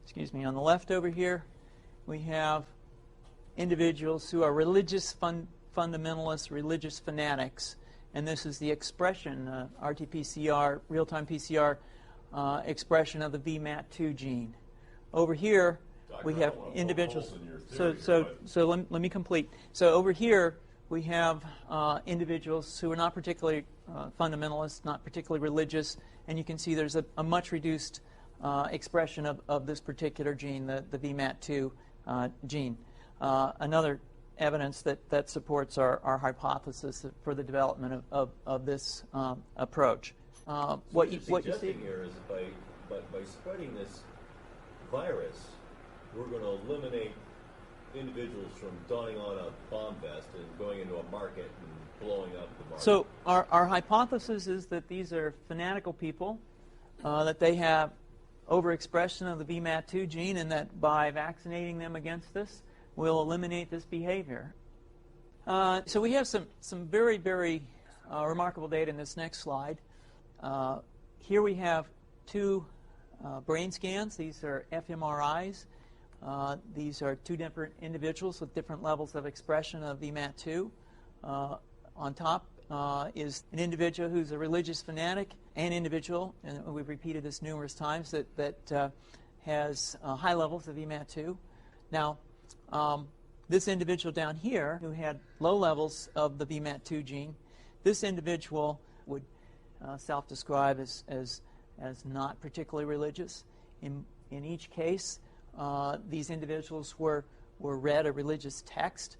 excuse me, on the left over here, we have individuals who are religious fundamentalists, religious fanatics, and this is the expression, RT-PCR, real-time PCR expression of the VMAT-2 gene. Over here, we have individuals. So let me complete. So over here, we have individuals who are not particularly fundamentalist, not particularly religious, and you can see there's a much reduced expression of this particular gene, the VMAT-2 gene. Another evidence that supports our hypothesis for the development of this approach. What you see here is by spreading this virus, we're going to eliminate individuals from donning on a bomb vest and going into a market and blowing up the market. So our hypothesis is that these are fanatical people, that they have overexpression of the VMAT-2 gene, and that by vaccinating them against this, we'll eliminate this behavior. So we have some very, very remarkable data in this next slide. Here we have two brain scans. These are fMRIs. These are two different individuals with different levels of expression of VMAT-2. On top is an individual who's a religious fanatic, an individual, and we've repeated this numerous times, that has high levels of VMAT-2. Now, this individual down here who had low levels of the VMAT-2 gene, this individual would self-describe as not particularly religious. In each case, these individuals were read a religious text.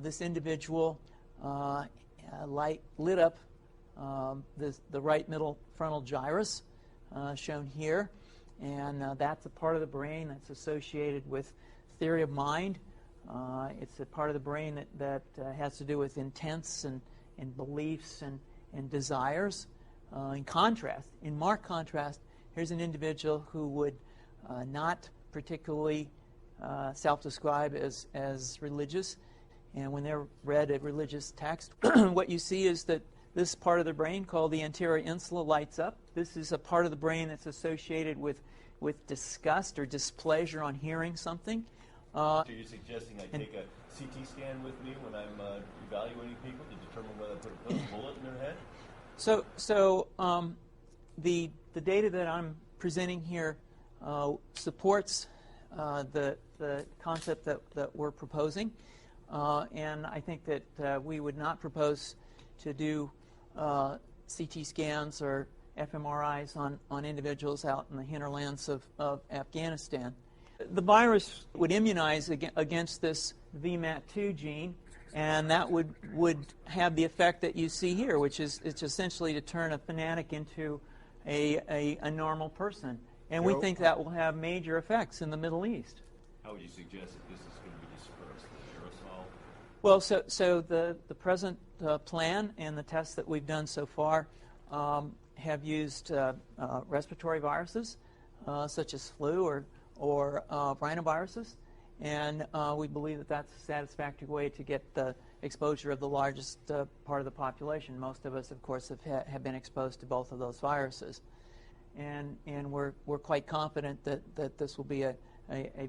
This individual lit up the right middle frontal gyrus, shown here, and that's a part of the brain that's associated with theory of mind. It's a part of the brain that has to do with intents and beliefs and desires. In marked contrast, here's an individual who would not particularly self-describe as religious, and when they're read a religious text, what you see is that this part of the brain called the anterior insula lights up. This is a part of the brain that's associated with disgust or displeasure on hearing something. So you're suggesting I take a CT scan with me when I'm evaluating people to determine whether I put a bullet in their head? So the data that I'm presenting here supports the concept that we're proposing, and I think that we would not propose to do CT scans or fMRIs on individuals out in the hinterlands of Afghanistan. The virus would immunize against this VMAT-2 gene, and that would have the effect that you see here, which is it's essentially to turn a fanatic into a normal person. And we think that will have major effects in the Middle East. How would you suggest that this is going to be dispersed? The aerosol? Well, so the present plan and the tests that we've done so far have used respiratory viruses, such as flu or rhinoviruses, and we believe that that's a satisfactory way to get the exposure of the largest part of the population. Most of us, of course, have been exposed to both of those viruses, and we're quite confident that this will be a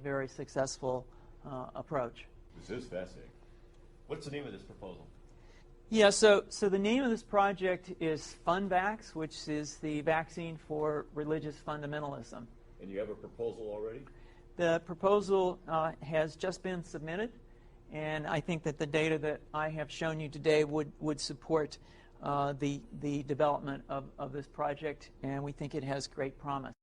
very successful approach. This is fascinating. What's the name of this proposal? Yeah, so the name of this project is FunVax, which is the vaccine for religious fundamentalism. And you have a proposal already? The proposal has just been submitted, and I think that the data that I have shown you today would support the development of this project, and we think it has great promise.